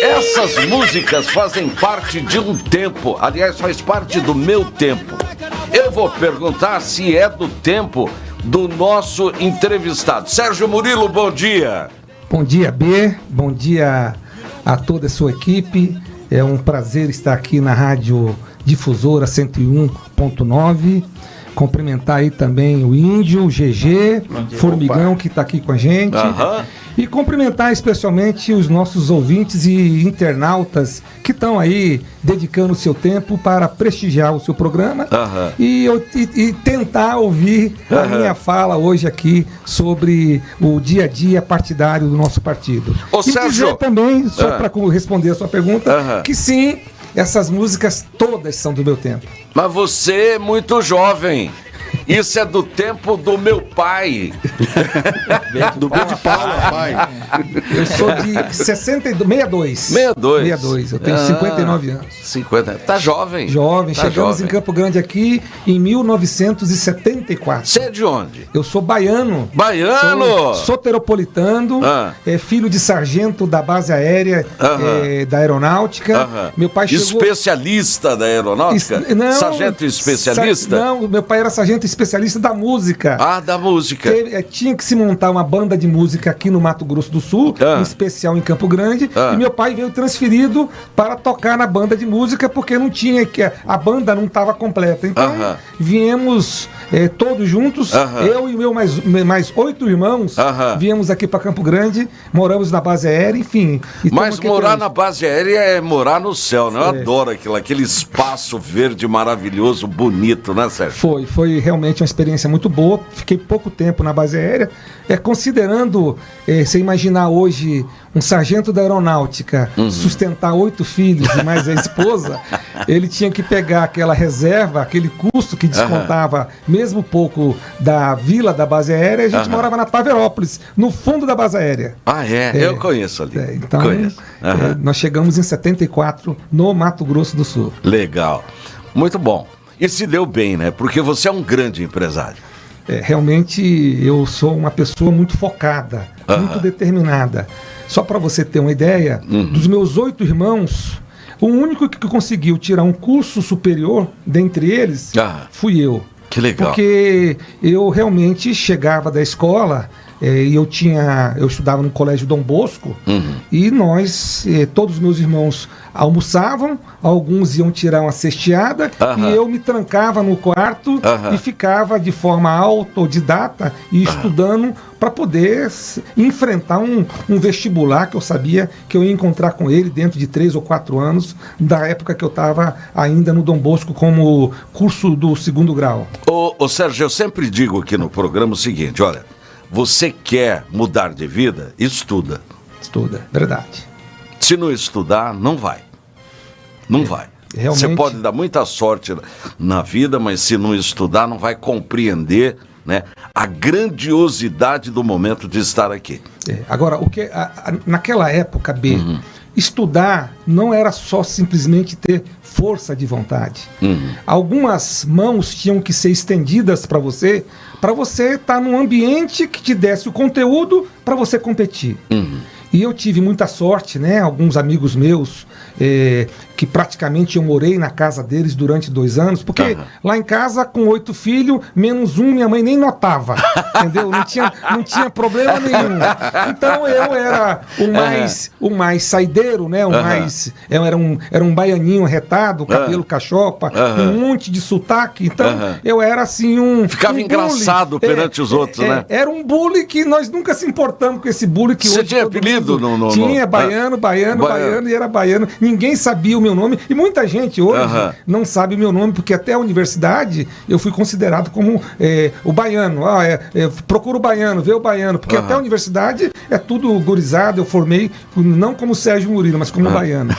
Essas músicas fazem parte de um tempo, aliás, faz parte do meu tempo. Eu vou perguntar se é do tempo do nosso entrevistado. Sérgio Murilo, bom dia. Bom dia, B. Bom dia a toda a sua equipe. É um prazer estar aqui na Rádio Difusora 101.9. Cumprimentar aí também o Índio, o GG, Formigão, que está aqui com a gente. E cumprimentar especialmente os nossos ouvintes e internautas que estão aí dedicando o seu tempo para prestigiar o seu programa e tentar ouvir a minha fala hoje aqui sobre o dia a dia partidário do nosso partido. Ô, e Sérgio, dizer também, só para responder a sua pergunta, que sim, essas músicas todas são do meu tempo. Mas você é muito jovem. Isso é do tempo do meu pai. Do meu de Paula, pai. Eu sou de 62. 62. Eu tenho 59 anos. 50. Tá jovem. Jovem. Tá Chegamos jovem. em Campo Grande aqui em 1974. Você é de onde? Eu sou baiano. Baiano! Sou soteropolitano, filho de sargento da base aérea da aeronáutica. Meu pai chegou... Especialista da aeronáutica? Não, sargento especialista? Não, meu pai era sargento especialista da música. Ah, da música. Tinha que se montar uma banda de música aqui no Mato Grosso do Sul, em especial em Campo Grande, e meu pai veio transferido para tocar na banda de música, porque não tinha, a banda não estava completa. Então, viemos todos juntos, eu e meu mais 8 irmãos, viemos aqui para Campo Grande, moramos na base aérea, enfim. Mas morar na base aérea é morar no céu, né? Eu adoro aquele espaço verde maravilhoso, bonito, né, Sérgio? Foi realmente uma experiência muito boa. Fiquei pouco tempo na base aérea. Considerando, você imaginar hoje um sargento da aeronáutica sustentar 8 filhos e mais a esposa, ele tinha que pegar aquela reserva, aquele custo que descontava mesmo pouco da vila da base aérea, e a gente morava na Paverópolis, no fundo da base aérea. Eu conheço ali. Então, nós chegamos em 74 no Mato Grosso do Sul. Legal. Muito bom. E se deu bem, né? Porque você é um grande empresário. Realmente eu sou uma pessoa muito focada, muito determinada. Só para você ter uma ideia, dos meus 8 irmãos, o único que conseguiu tirar um curso superior dentre eles fui eu. Que legal. Porque eu realmente chegava da escola... e eu estudava no Colégio Dom Bosco, e todos os meus irmãos almoçavam, alguns iam tirar uma cesteada, e eu me trancava no quarto e ficava de forma autodidata e estudando para poder enfrentar um vestibular que eu sabia que eu ia encontrar com ele dentro de 3 ou 4 anos, da época que eu estava ainda no Dom Bosco como curso do 2º grau. Ô Sérgio, eu sempre digo aqui no programa o seguinte, olha, você quer mudar de vida? Estuda. Estuda, verdade. Se não estudar, não vai. Não vai. Realmente... Você pode dar muita sorte na vida, mas se não estudar, não vai compreender, né, a grandiosidade do momento de estar aqui. Agora, naquela época, B, estudar não era só simplesmente ter força de vontade. Algumas mãos tinham que ser estendidas para você estar num ambiente que te desse o conteúdo para você competir. E eu tive muita sorte, né? Alguns amigos meus, que praticamente eu morei na casa deles durante 2 anos, porque lá em casa, com 8 filhos, menos um, minha mãe nem notava, entendeu? Não tinha problema nenhum. Então eu era o mais saideiro, né? Era um baianinho retado, cabelo cachopa, um monte de sotaque. Então eu era assim Ficava engraçado perante os outros, né? Era um bully que nós nunca se importamos com esse bully que Você hoje tinha apelido? Tinha, baiano, e era baiano. Ninguém sabia o meu nome, e muita gente hoje não sabe o meu nome, porque até a universidade eu fui considerado como o baiano. Procura o baiano, vê o baiano, porque até a universidade é tudo gurizado. Eu formei não como Sérgio Murilo, mas como baiano.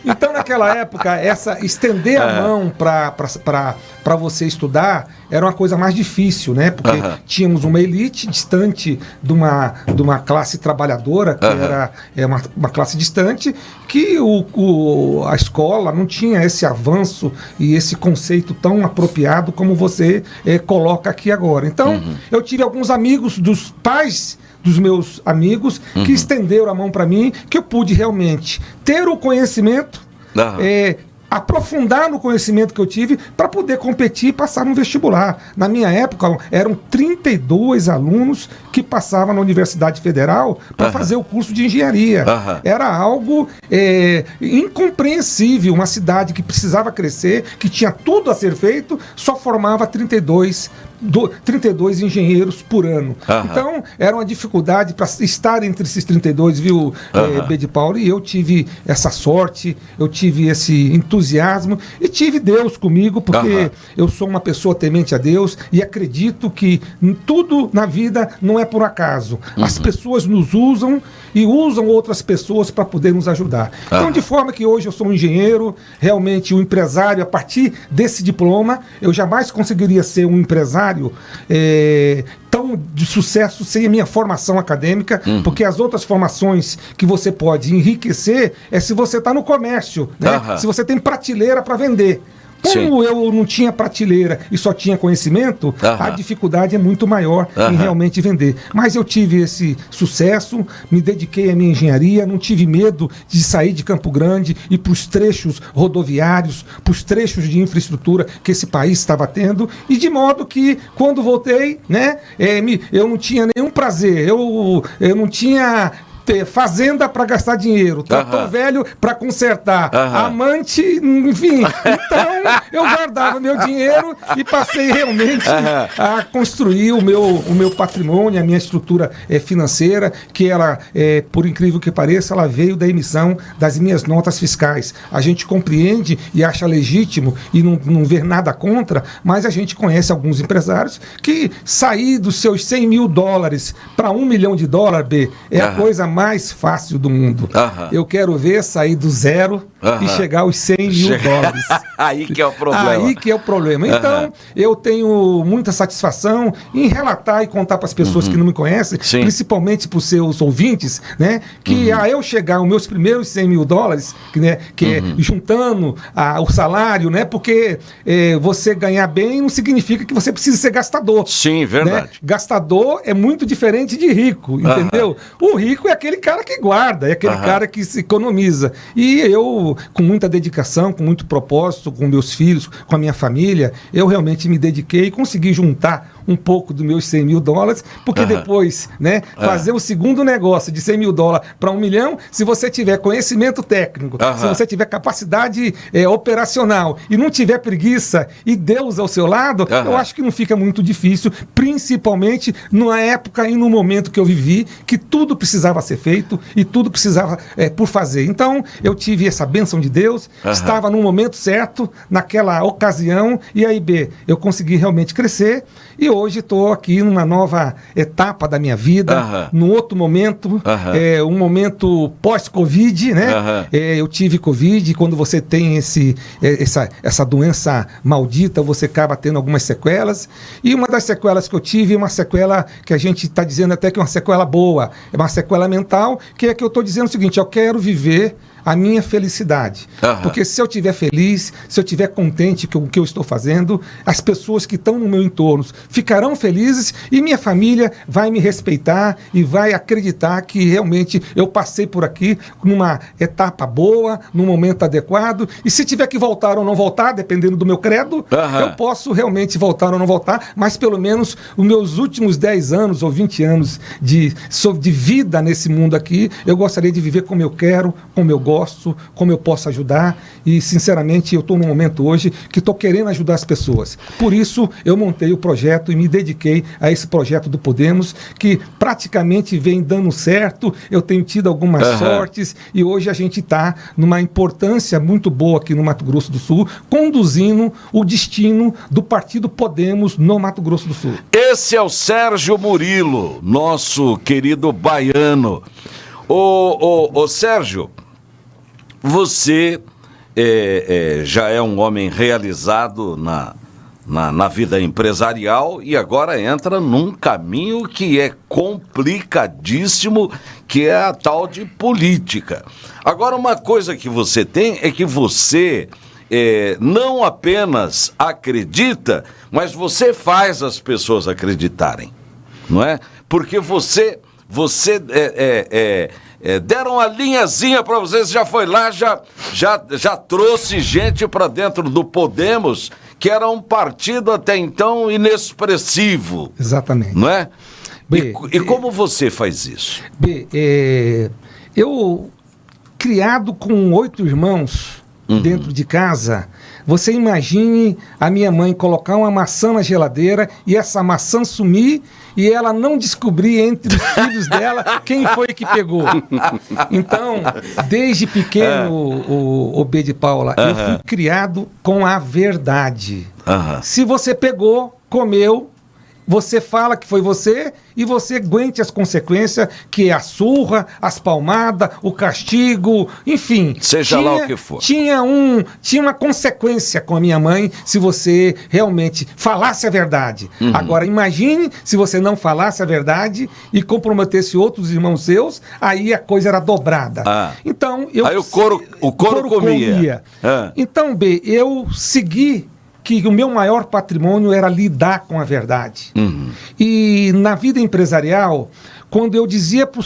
Então naquela época, estender a mão para você estudar era uma coisa mais difícil, né? Porque tínhamos uma elite distante de uma classe trabalhadora, que era uma classe distante, que a escola não tinha esse avanço e esse conceito tão apropriado como você coloca aqui agora. Então, eu tive alguns amigos dos pais dos meus amigos que estenderam a mão para mim, que eu pude realmente ter o conhecimento, aprofundar no conhecimento que eu tive para poder competir e passar no vestibular. Na minha época, eram 32 alunos que passavam na Universidade Federal para fazer o curso de engenharia. Era algo incompreensível. Uma cidade que precisava crescer, que tinha tudo a ser feito, só formava 32 engenheiros por ano. Então, era uma dificuldade para estar entre esses 32, viu, B de Paulo? E eu tive essa sorte, eu tive esse entusiasmo e tive Deus comigo, porque eu sou uma pessoa temente a Deus e acredito que tudo na vida não é por acaso. As pessoas nos usam e usam outras pessoas para poder nos ajudar. Então, de forma que hoje eu sou um engenheiro, realmente um empresário, a partir desse diploma, eu jamais conseguiria ser um empresário tão de sucesso sem a minha formação acadêmica, porque as outras formações que você pode enriquecer é se você está no comércio, né? Se você tem prateleira para vender. Como eu não tinha prateleira e só tinha conhecimento, a dificuldade é muito maior em realmente vender. Mas eu tive esse sucesso, me dediquei à minha engenharia, não tive medo de sair de Campo Grande e para os trechos rodoviários, para os trechos de infraestrutura que esse país estava tendo, e de modo que, quando voltei, né, eu não tinha nenhum prazer, eu não tinha fazenda para gastar dinheiro, trator velho para consertar, amante, enfim. Então, eu guardava meu dinheiro e passei realmente a construir o meu patrimônio, a minha estrutura financeira, que ela, por incrível que pareça, ela veio da emissão das minhas notas fiscais. A gente compreende e acha legítimo e não vê nada contra, mas a gente conhece alguns empresários que sair dos seus 100 mil dólares para $1 milhão, é a coisa mais fácil do mundo. Eu quero ver sair do zero e chegar aos 100 mil dólares. Aí que é o problema. Aí que é o problema. Então, eu tenho muita satisfação em relatar e contar para as pessoas que não me conhecem, principalmente para os seus ouvintes, né, que a eu chegar aos meus primeiros 100 mil dólares, que é juntando o salário, né, porque você ganhar bem não significa que você precisa ser gastador. Sim, verdade. Né? Gastador é muito diferente de rico, entendeu? O rico é aquele cara que guarda, é aquele cara que se economiza. E eu, com muita dedicação, com muito propósito, com meus filhos, com a minha família, eu realmente me dediquei e consegui juntar um pouco dos meus 100 mil dólares, porque depois, né, fazer o segundo negócio de 100 mil dólares para $1 milhão, se você tiver conhecimento técnico, se você tiver capacidade operacional e não tiver preguiça e Deus ao seu lado, eu acho que não fica muito difícil, principalmente na época e no momento que eu vivi, que tudo precisava ser feito e tudo precisava por fazer. Então, eu tive essa bênção de Deus, estava no momento certo, naquela ocasião, e aí, eu consegui realmente crescer, e hoje estou aqui numa nova etapa da minha vida, num outro momento, um momento pós-Covid, né? Eu tive Covid, quando você tem essa doença maldita, você acaba tendo algumas sequelas, e uma das sequelas que eu tive é uma sequela que a gente está dizendo até que é uma sequela boa, é uma sequela mental, que é que eu estou dizendo o seguinte: eu quero viver a minha felicidade. Porque se eu estiver feliz, se eu estiver contente com o que eu estou fazendo, as pessoas que estão no meu entorno ficarão felizes e minha família vai me respeitar e vai acreditar que realmente eu passei por aqui numa etapa boa, num momento adequado, e se tiver que voltar ou não voltar, dependendo do meu credo, eu posso realmente voltar ou não voltar, mas pelo menos os meus últimos 10 anos ou 20 anos de vida nesse mundo aqui, eu gostaria de viver como eu quero, como eu gosto, como eu posso ajudar, e sinceramente eu estou num momento hoje que estou querendo ajudar as pessoas. Por isso eu montei o projeto e me dediquei a esse projeto do Podemos, que praticamente vem dando certo, eu tenho tido algumas sortes, e hoje a gente está numa importância muito boa aqui no Mato Grosso do Sul, conduzindo o destino do Partido Podemos no Mato Grosso do Sul. Esse é o Sérgio Murilo, nosso querido baiano. Ô Sérgio, você já é um homem realizado na vida empresarial e agora entra num caminho que é complicadíssimo, que é a tal de política. Agora, uma coisa que você tem é que você não apenas acredita, mas você faz as pessoas acreditarem, não é? Porque você deram a linhazinha para vocês, já foi lá, já trouxe gente para dentro do Podemos, que era um partido até então inexpressivo. Exatamente. Não é? E como você faz isso? Eu, criado com 8 irmãos dentro de casa, você imagine a minha mãe colocar uma maçã na geladeira e essa maçã sumir e ela não descobrir entre os filhos dela quem foi que pegou. Então, desde pequeno, o B de Paula, eu fui criado com a verdade. Se você pegou, comeu, você fala que foi você e você aguente as consequências, que é a surra, as palmadas, o castigo, enfim. Seja lá o que for. Tinha uma consequência com a minha mãe se você realmente falasse a verdade. Agora, imagine se você não falasse a verdade e comprometesse outros irmãos seus, aí a coisa era dobrada. Então, aí o couro comia. Então, B, eu segui que o meu maior patrimônio era lidar com a verdade. E na vida empresarial, quando eu dizia para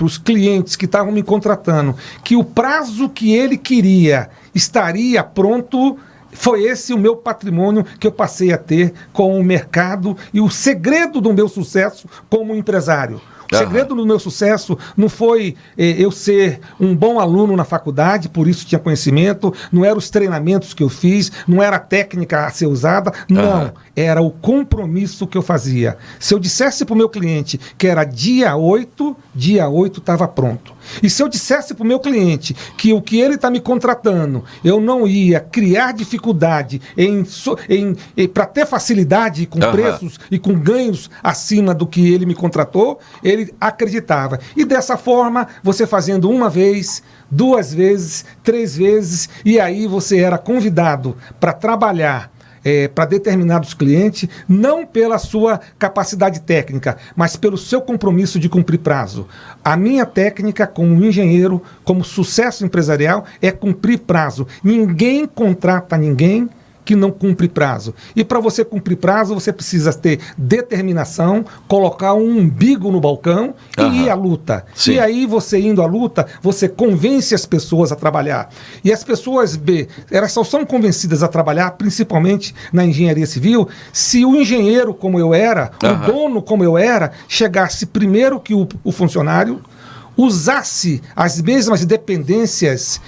os clientes que estavam me contratando, que o prazo que ele queria estaria pronto, foi esse o meu patrimônio que eu passei a ter com o mercado e o segredo do meu sucesso como empresário. O segredo do meu sucesso não foi eu ser um bom aluno na faculdade, por isso tinha conhecimento, não eram os treinamentos que eu fiz, não era a técnica a ser usada, não, era o compromisso que eu fazia. Se eu dissesse para o meu cliente que era dia 8 estava pronto. E se eu dissesse para o meu cliente que o que ele está me contratando, eu não ia criar dificuldade para ter facilidade com preços e com ganhos acima do que ele me contratou, ele acreditava. E dessa forma, você fazendo uma vez, 2 vezes, 3 vezes, e aí você era convidado para trabalhar para determinados clientes, não pela sua capacidade técnica, mas pelo seu compromisso de cumprir prazo. A minha técnica como engenheiro, como sucesso empresarial, é cumprir prazo. Ninguém contrata ninguém que não cumpre prazo. E para você cumprir prazo, você precisa ter determinação, colocar um umbigo no balcão e ir à luta. Sim. E aí, você indo à luta, você convence as pessoas a trabalhar. E as pessoas, elas só são convencidas a trabalhar, principalmente na engenharia civil, se o engenheiro, como eu era, o dono, como eu era, chegasse primeiro que o funcionário, usasse as mesmas dependências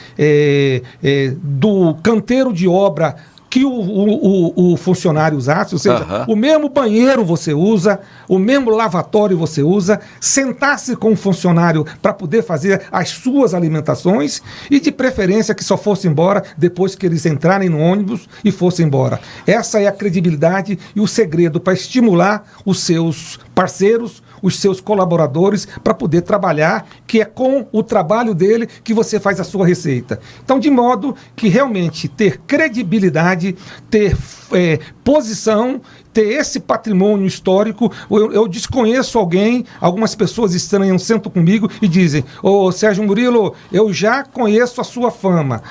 do canteiro de obra que o funcionário usasse, ou seja, o mesmo banheiro você usa, o mesmo lavatório você usa, sentar-se com o funcionário para poder fazer as suas alimentações e de preferência que só fosse embora depois que eles entrarem no ônibus e fossem embora. Essa é a credibilidade e o segredo para estimular os seus parceiros, os seus colaboradores para poder trabalhar, que é com o trabalho dele que você faz a sua receita. Então, de modo que realmente ter credibilidade, ter posição, ter esse patrimônio histórico. Eu desconheço algumas pessoas estranhas sentam comigo e dizem: ô Sérgio Murilo, eu já conheço a sua fama.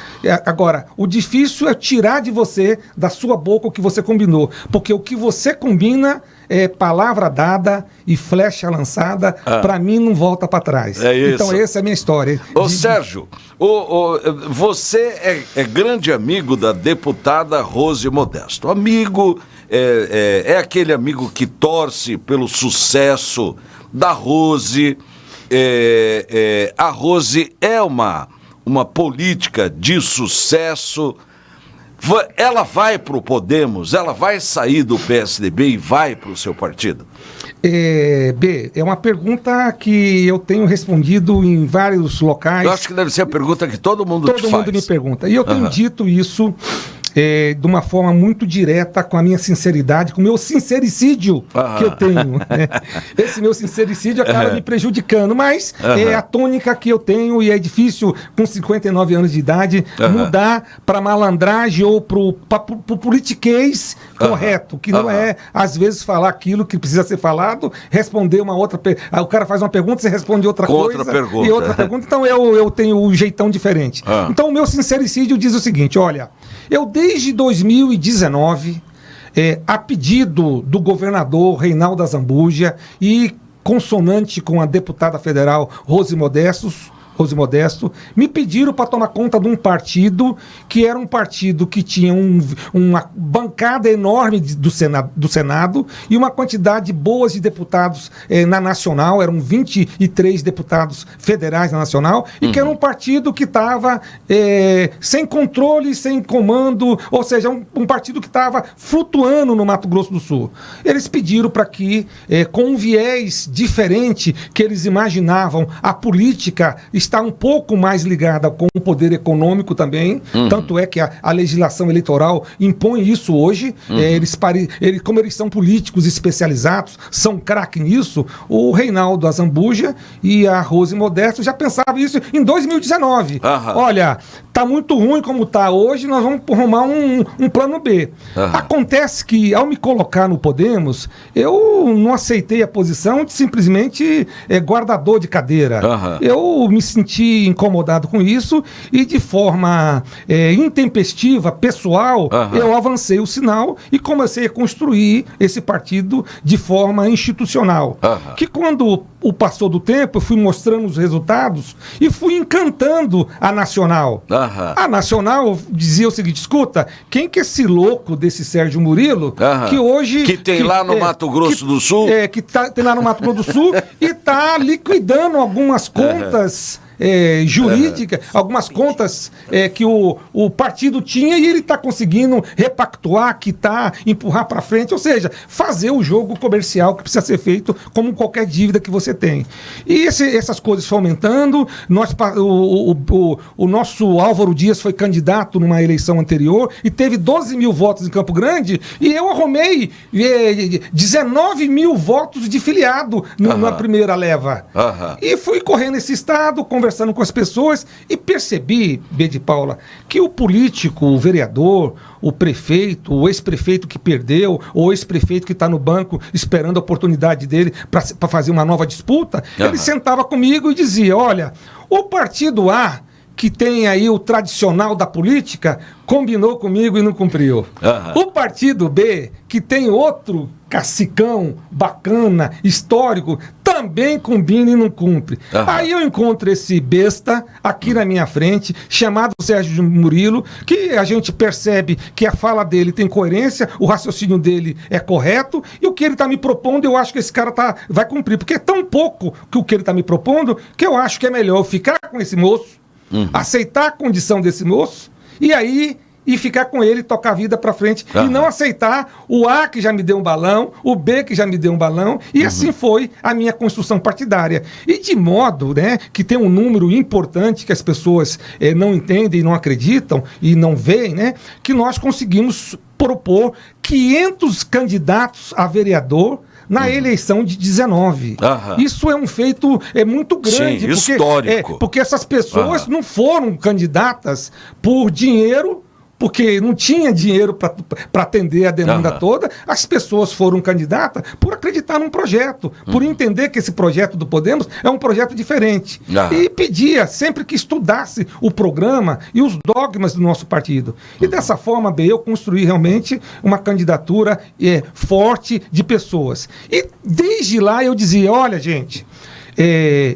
Agora, o difícil é tirar de você, da sua boca, o que você combinou, porque o que você combina é palavra dada e flecha lançada, para mim não volta para trás. Então essa é a minha história. Sérgio, você é grande amigo da deputada Rose Modesto. Amigo, é aquele amigo que torce pelo sucesso da Rose. A Rose é uma política de sucesso. Ela vai para o Podemos, ela vai sair do PSDB e vai para o seu partido? É uma pergunta que eu tenho respondido em vários locais. Eu acho que deve ser a pergunta que todo mundo te faz. Todo mundo me pergunta. E eu tenho dito isso de uma forma muito direta, com a minha sinceridade, com o meu sincericídio que eu tenho. Né? Esse meu sincericídio acaba me prejudicando, mas é a tônica que eu tenho e é difícil, com 59 anos de idade, mudar para malandragem ou para o politiquês correto, que não é, às vezes, falar aquilo que precisa ser falado, responder uma outra... O cara faz uma pergunta, você responde outra coisa. E outra pergunta. Então eu tenho um jeitão diferente. Então o meu sincericídio diz o seguinte, olha, eu desde 2019, a pedido do governador Reinaldo Azambuja e consonante com a deputada federal Rose Modesto, me pediram para tomar conta de um partido que era um partido que tinha uma bancada enorme do Senado e uma quantidade boa de deputados na Nacional, eram 23 deputados federais na Nacional, e que era um partido que estava sem controle, sem comando, ou seja, um partido que estava flutuando no Mato Grosso do Sul. Eles pediram para que, com um viés diferente que eles imaginavam, a política está um pouco mais ligada com o poder econômico também, tanto é que a legislação eleitoral impõe isso hoje, como eles são políticos especializados, são craque nisso, o Reinaldo Azambuja e a Rose Modesto já pensavam isso em 2019. Olha, tá muito ruim como está hoje, nós vamos arrumar um plano B. Acontece que, ao me colocar no Podemos, eu não aceitei a posição de simplesmente guardador de cadeira. Eu me senti incomodado com isso e, de forma intempestiva, pessoal, eu avancei o sinal e comecei a construir esse partido de forma institucional. Que quando o passou do tempo, eu fui mostrando os resultados e fui encantando a Nacional. A Nacional dizia o seguinte, escuta, quem que é esse louco desse Sérgio Murilo, que hoje... Que tem lá no Mato Grosso do Sul? Tem lá no Mato Grosso do Sul e está liquidando algumas contas... jurídica, algumas contas que o partido tinha, e ele está conseguindo repactuar, quitar, empurrar para frente, ou seja, fazer o jogo comercial que precisa ser feito como qualquer dívida que você tem. E essas coisas foram aumentando. O nosso Álvaro Dias foi candidato numa eleição anterior e teve 12 mil votos em Campo Grande, e eu arrumei 19 mil votos de filiado na primeira leva. E fui correndo esse estado, conversando com as pessoas e percebi, B de Paula, que o político, o vereador, o prefeito, o ex-prefeito que perdeu, ou o ex-prefeito que está no banco esperando a oportunidade dele para fazer uma nova disputa, ele sentava comigo e dizia, olha, o partido A, que tem aí o tradicional da política, combinou comigo e não cumpriu. O partido B, que tem outro cacicão bacana, histórico, também combina e não cumpre. Aí eu encontro esse besta aqui na minha frente, chamado Sérgio Murilo, que a gente percebe que a fala dele tem coerência, o raciocínio dele é correto, e o que ele está me propondo, eu acho que esse cara vai cumprir, porque é tão pouco que o que ele está me propondo, que eu acho que é melhor eu ficar com esse moço, aceitar a condição desse moço, e ficar com ele, tocar a vida para frente, e não aceitar o A que já me deu um balão, o B que já me deu um balão, e assim foi a minha construção partidária. E de modo, né, que tem um número importante que as pessoas não entendem, não acreditam e não veem, né, que nós conseguimos propor 500 candidatos a vereador na eleição de 19. Isso é um feito muito grande. Sim, histórico. Porque essas pessoas não foram candidatas por dinheiro, porque não tinha dinheiro para atender a demanda toda. As pessoas foram candidatas por acreditar num projeto, por entender que esse projeto do Podemos é um projeto diferente. E pedia sempre que estudasse o programa e os dogmas do nosso partido. E dessa forma, eu construí realmente uma candidatura forte de pessoas. E desde lá eu dizia, olha, gente,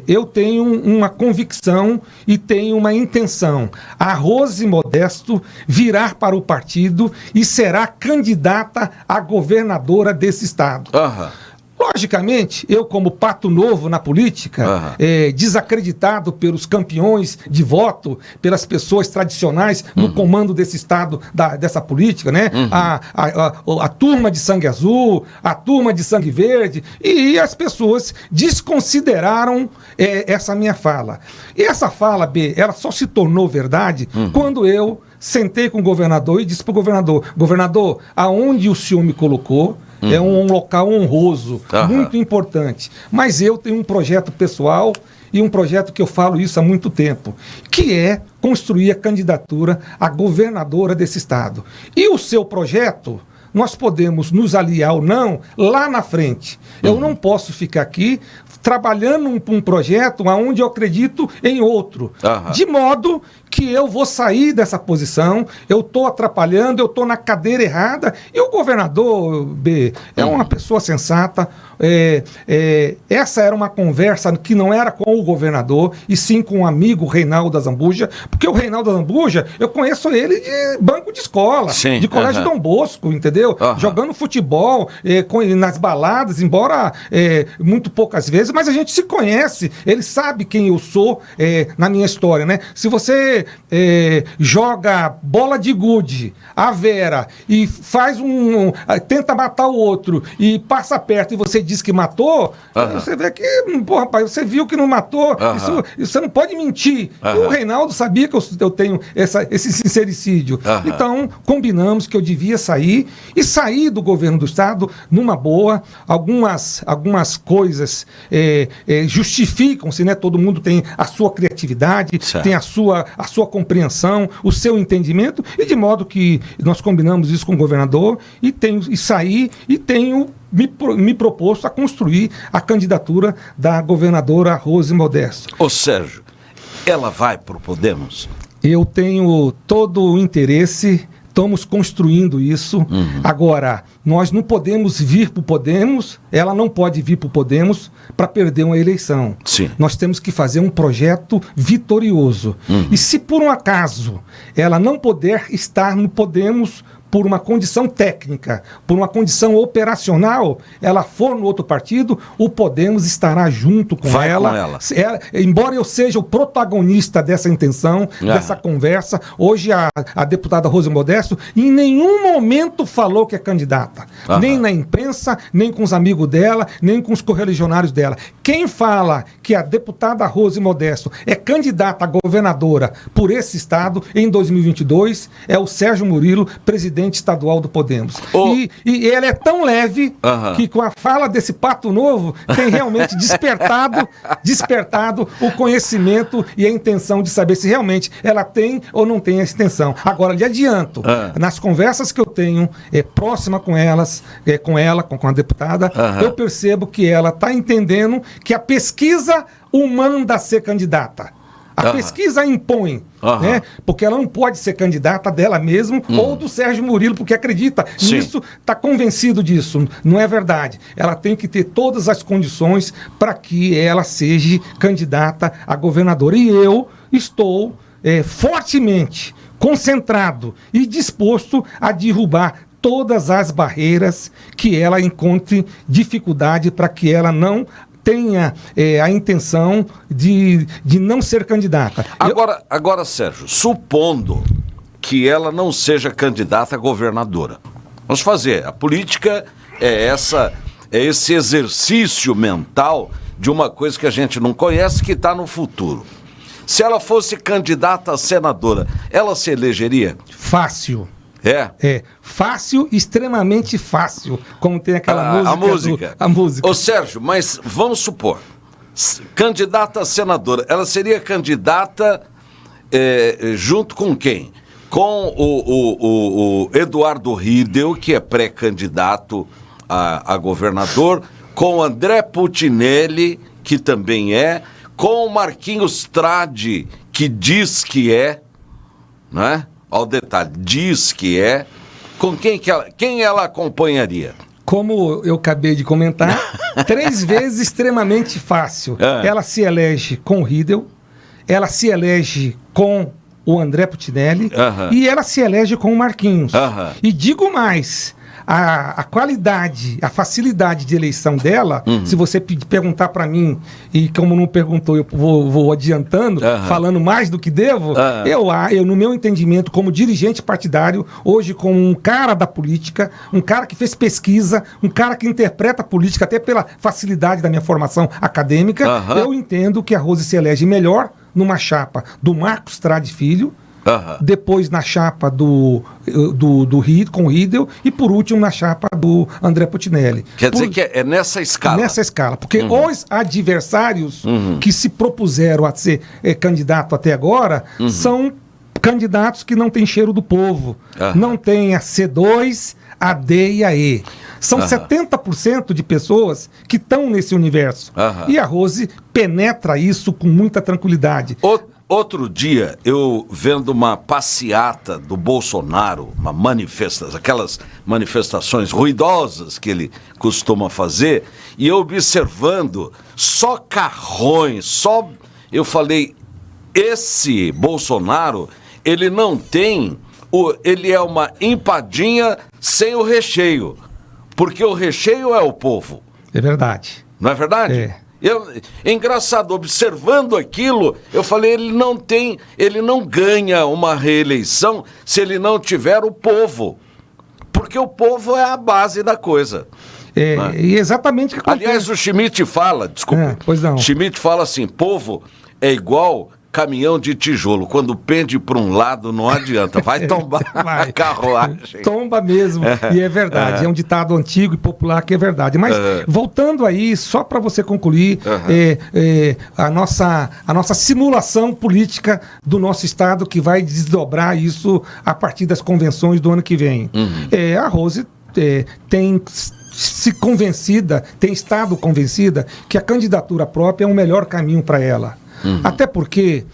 eu tenho uma convicção e tenho uma intenção. A Rose Modesto virá para o partido e será candidata a governadora desse estado. Logicamente, eu como pato novo na política, desacreditado pelos campeões de voto, pelas pessoas tradicionais no comando desse estado, dessa política, né? A turma de sangue azul, a turma de sangue verde, e as pessoas desconsideraram essa minha fala. E essa fala, B, ela só se tornou verdade quando eu sentei com o governador e disse para o governador, aonde o senhor me colocou é um local honroso, muito importante. Mas eu tenho um projeto pessoal e um projeto que eu falo isso há muito tempo, que é construir a candidatura a governadora desse estado. E o seu projeto, nós podemos nos aliar ou não lá na frente. Eu não posso ficar aqui trabalhando um projeto onde eu acredito em outro. De modo que eu vou sair dessa posição, eu estou atrapalhando, eu estou na cadeira errada, e o governador, B, é uma pessoa sensata. Essa era uma conversa que não era com o governador, e sim com o amigo Reinaldo Azambuja, porque o Reinaldo Azambuja, eu conheço ele de banco de escola, de colégio Dom Bosco, entendeu? Jogando futebol, nas baladas, embora muito poucas vezes, mas a gente se conhece, ele sabe quem eu sou na minha história, né? Se você joga bola de gude, a Vera, e faz tenta matar o outro, e passa perto e você diz que matou, você vê que, pô, rapaz, você viu que não matou, isso, você não pode mentir. E o Reinaldo sabia que eu tenho esse sincericídio. Então, combinamos que eu devia sair, e sair do governo do estado numa boa. Algumas coisas justificam-se, né? Todo mundo tem a sua criatividade, tem a sua compreensão, o seu entendimento, e de modo que nós combinamos isso com o governador, e saí e tenho me proposto a construir a candidatura da governadora Rose Modesto. Ô Sérgio, ela vai para o Podemos? Eu tenho todo o interesse, estamos construindo isso. Agora, nós não podemos vir para o Podemos, ela não pode vir para o Podemos para perder uma eleição. Nós temos que fazer um projeto vitorioso. E se por um acaso ela não puder estar no Podemos por uma condição técnica, por uma condição operacional, ela for no outro partido, o Podemos estará junto com ela. Embora eu seja o protagonista dessa intenção, dessa conversa, hoje a deputada Rose Modesto em nenhum momento falou que é candidata. Nem na imprensa, nem com os amigos dela, nem com os correligionários dela. Quem fala que a deputada Rose Modesto é candidata a governadora por esse estado em 2022 é o Sérgio Murilo, presidente estadual do Podemos. E ela é tão leve que com a fala desse pato novo tem realmente despertado o conhecimento e a intenção de saber se realmente ela tem ou não tem essa intenção. Agora, lhe adianto, nas conversas que eu tenho próxima com ela, com a deputada, eu percebo que ela está entendendo que a pesquisa o manda a ser candidata. A pesquisa impõe, né? Porque ela não pode ser candidata dela mesma ou do Sérgio Murilo, porque acredita nisso, está convencido disso. Não é verdade. Ela tem que ter todas as condições para que ela seja candidata a governadora. E eu estou fortemente concentrado e disposto a derrubar todas as barreiras que ela encontre dificuldade para que ela não tenha a intenção de não ser candidata. Agora, Sérgio, supondo que ela não seja candidata a governadora, vamos fazer, a política é esse exercício mental de uma coisa que a gente não conhece, que está no futuro. Se ela fosse candidata a senadora, ela se elegeria? Fácil. Fácil, extremamente fácil, como tem aquela música. A música. Ô Sérgio, mas vamos supor, candidata a senadora, ela seria candidata junto com quem? Com o Eduardo Riedel, que é pré-candidato a governador, com o André Putinelli, que também com o Marquinhos Tradi, que diz que né? Ao detalhe, diz que com quem ela acompanharia? Como eu acabei de comentar, 3 vezes extremamente fácil. Ela se elege com o Riedel, ela se elege com o André Putinelli e ela se elege com o Marquinhos. E digo mais, a qualidade, a facilidade de eleição dela, se você perguntar para mim, e como não perguntou, eu vou adiantando, falando mais do que devo, eu, no meu entendimento, como dirigente partidário, hoje como um cara da política, um cara que fez pesquisa, um cara que interpreta a política, até pela facilidade da minha formação acadêmica, eu entendo que a Rose se elege melhor numa chapa do Marcos Tradi Filho, depois na chapa do com o Riedel e por último na chapa do André Putinelli. Quer dizer que é nessa escala? Nessa escala, porque os adversários que se propuseram a ser candidato até agora são candidatos que não têm cheiro do povo, não tem a C2, a D e a E. São 70% de pessoas que estão nesse universo. E a Rose penetra isso com muita tranquilidade. Outro dia, eu vendo uma passeata do Bolsonaro, aquelas manifestações ruidosas que ele costuma fazer, e eu observando só carrões, eu falei, esse Bolsonaro, ele não tem, ele é uma empadinha sem o recheio, porque o recheio é o povo. É verdade. Não é verdade? É engraçado, observando aquilo, eu falei, ele não ganha uma reeleição se ele não tiver o povo, porque o povo é a base da coisa. E exatamente o que acontece. Aliás, o Schmidt fala, desculpa, pois não. Schmidt fala assim, povo é igual caminhão de tijolo, quando pende para um lado não adianta, vai tombar a carruagem. Tomba mesmo, e é verdade, é um ditado antigo e popular que é verdade. Mas voltando aí, só para você concluir, a nossa simulação política do nosso Estado que vai desdobrar isso a partir das convenções do ano que vem. A Rose tem estado convencida que a candidatura própria é o melhor caminho para ela. Até porque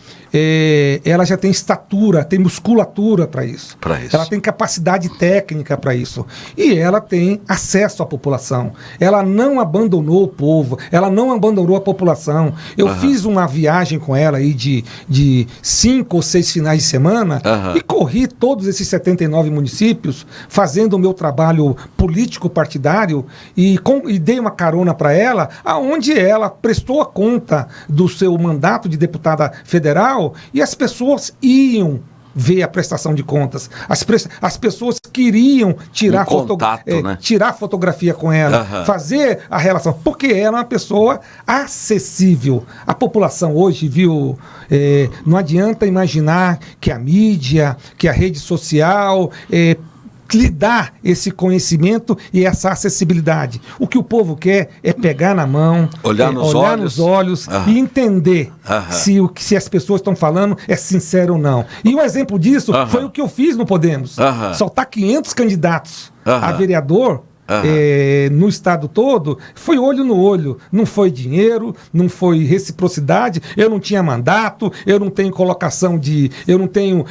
ela já tem estatura, tem musculatura para isso. Ela tem capacidade técnica para isso. E ela tem acesso à população. Ela não abandonou o povo, ela não abandonou a população. Eu fiz uma viagem com ela aí de 5 ou 6 finais de semana e corri todos esses 79 municípios fazendo o meu trabalho político partidário e dei uma carona para ela, aonde ela prestou a conta do seu mandato de deputada federal e as pessoas iam ver a prestação de contas. As pessoas queriam tirar fotografia com ela, fazer a relação, porque ela é uma pessoa acessível. A população hoje, viu, não adianta imaginar que a mídia, que a rede social lhe dá esse conhecimento e essa acessibilidade. O que o povo quer é pegar na mão, olhar nos olhos e entender se as pessoas estão falando é sincero ou não. E um exemplo disso foi o que eu fiz no Podemos. Soltar 500 candidatos a vereador no estado todo, foi olho no olho, não foi dinheiro, não foi reciprocidade, eu não tinha mandato, eu não tenho colocação eu não tenho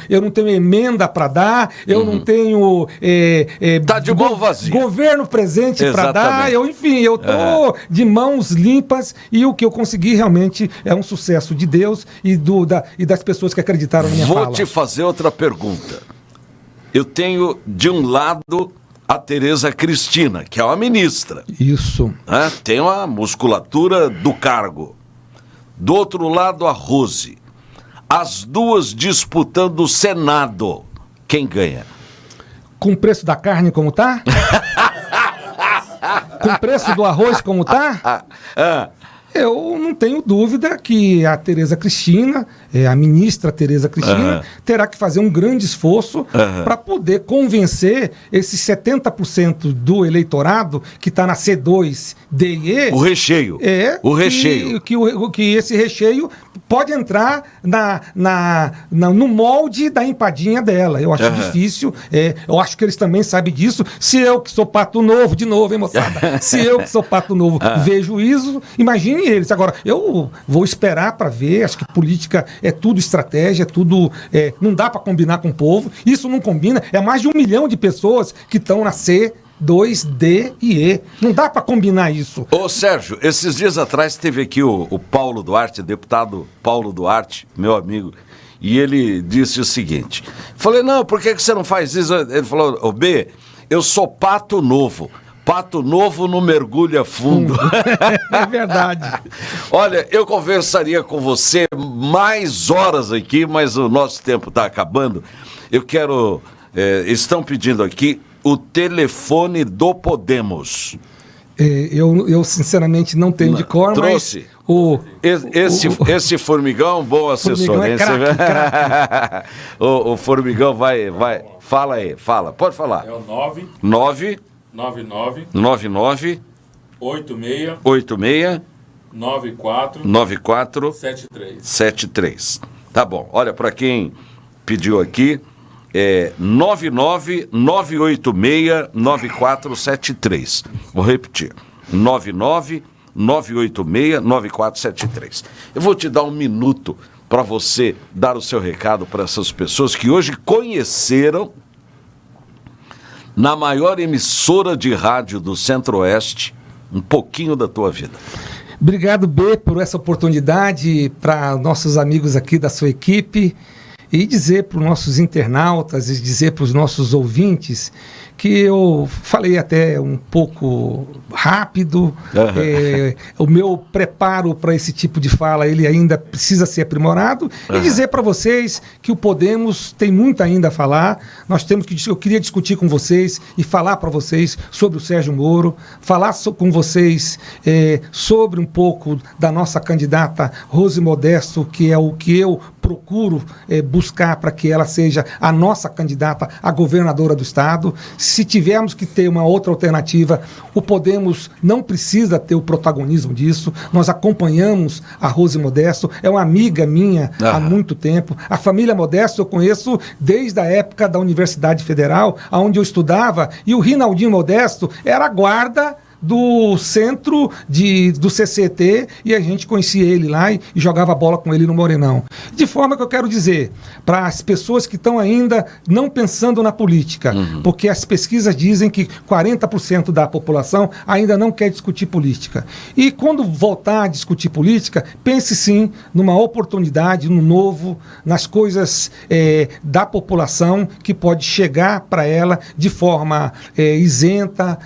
emenda para dar, eu não tenho tá de mão vazia, governo presente para dar, eu tô de mãos limpas e o que eu consegui realmente é um sucesso de Deus e das pessoas que acreditaram na minha fala. Vou te fazer outra pergunta. Eu tenho de um lado a Tereza Cristina, que é uma ministra. Isso. Tem uma musculatura do cargo. Do outro lado, a Rose. As duas disputando o Senado. Quem ganha? Com o preço da carne como tá? Com o preço do arroz como tá? Eu não tenho dúvida que a Tereza Cristina, a ministra Tereza Cristina, terá que fazer um grande esforço para poder convencer esses 70% do eleitorado que está na C2, D e E. O recheio. Que esse recheio pode entrar no molde da empadinha dela. Eu acho difícil. Eu acho que eles também sabem disso. Se eu que sou pato novo, de novo, hein, moçada? Se eu que sou pato novo vejo isso, imagine eles. Agora, eu vou esperar para ver. Acho que política é tudo estratégia, tudo. Não dá para combinar com o povo. Isso não combina. É mais de 1 milhão de pessoas que estão na C, 2, D e E. Não dá para combinar isso. Ô Sérgio, esses dias atrás teve aqui o Paulo Duarte, deputado Paulo Duarte, meu amigo, e ele disse o seguinte, falei, não, por que você não faz isso? Ele falou, ô B, eu sou pato novo não mergulha fundo. É verdade. Olha, eu conversaria com você mais horas aqui, mas o nosso tempo está acabando. Eu quero, estão pedindo aqui o telefone do Podemos. Eu sinceramente não tenho de cor, trouxe. mas Esse Formigão, bom assessor. Formigão é craque. O Formigão vai. Fala aí, pode falar. É o 9 99 86 94 73. Tá bom, olha, para quem pediu aqui, 99986-9473. Vou repetir, 99986-9473. Eu vou te dar um minuto para você dar o seu recado para essas pessoas que hoje conheceram na maior emissora de rádio do Centro-Oeste um pouquinho da tua vida. Obrigado, B, por essa oportunidade, para nossos amigos aqui da sua equipe, e dizer para os nossos internautas e dizer para os nossos ouvintes que eu falei até um pouco rápido. O meu preparo para esse tipo de fala, ele ainda precisa ser aprimorado, e dizer para vocês que o Podemos tem muito ainda a falar. Eu queria discutir com vocês e falar para vocês sobre o Sérgio Moro, falar com vocês sobre um pouco da nossa candidata Rose Modesto, que é o que eu procuro buscar para que ela seja a nossa candidata a governadora do estado. Se tivermos que ter uma outra alternativa, o Podemos não precisa ter o protagonismo disso. Nós acompanhamos a Rose Modesto, é uma amiga minha há muito tempo. A família Modesto eu conheço desde a época da Universidade Federal, onde eu estudava, e o Rinaldinho Modesto era guarda do centro do CCT, e a gente conhecia ele lá e jogava bola com ele no Morenão. De forma que eu quero dizer para as pessoas que estão ainda não pensando na política, porque as pesquisas dizem que 40% da população ainda não quer discutir política. E quando voltar a discutir política, pense sim numa oportunidade, no novo, nas coisas da população que pode chegar para ela de forma isenta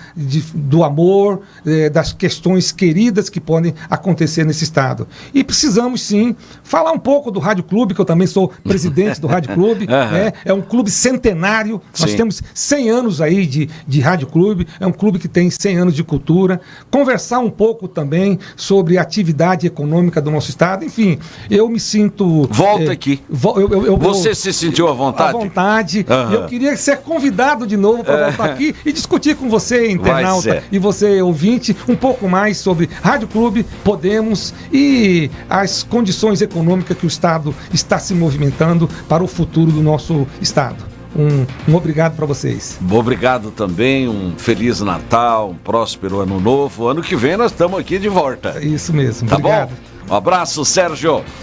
do amor, das questões queridas que podem acontecer nesse estado. E precisamos sim falar um pouco do Rádio Clube, que eu também sou presidente do Rádio Clube. É um clube centenário. Sim. Nós temos 100 anos aí de Rádio Clube. É um clube que tem 100 anos de cultura. Conversar um pouco também sobre a atividade econômica do nosso estado. Enfim, eu me sinto... Volta aqui. Você se sentiu à vontade? À vontade. Eu queria ser convidado de novo para voltar aqui e discutir com você, internauta, e você, ouvinte, um pouco mais sobre Rádio Clube, Podemos e as condições econômicas que o Estado está se movimentando para o futuro do nosso Estado. Um obrigado para vocês. Obrigado também, um Feliz Natal, um próspero Ano Novo. Ano que vem nós estamos aqui de volta. Isso mesmo, tá obrigado. Bom? Um abraço, Sérgio.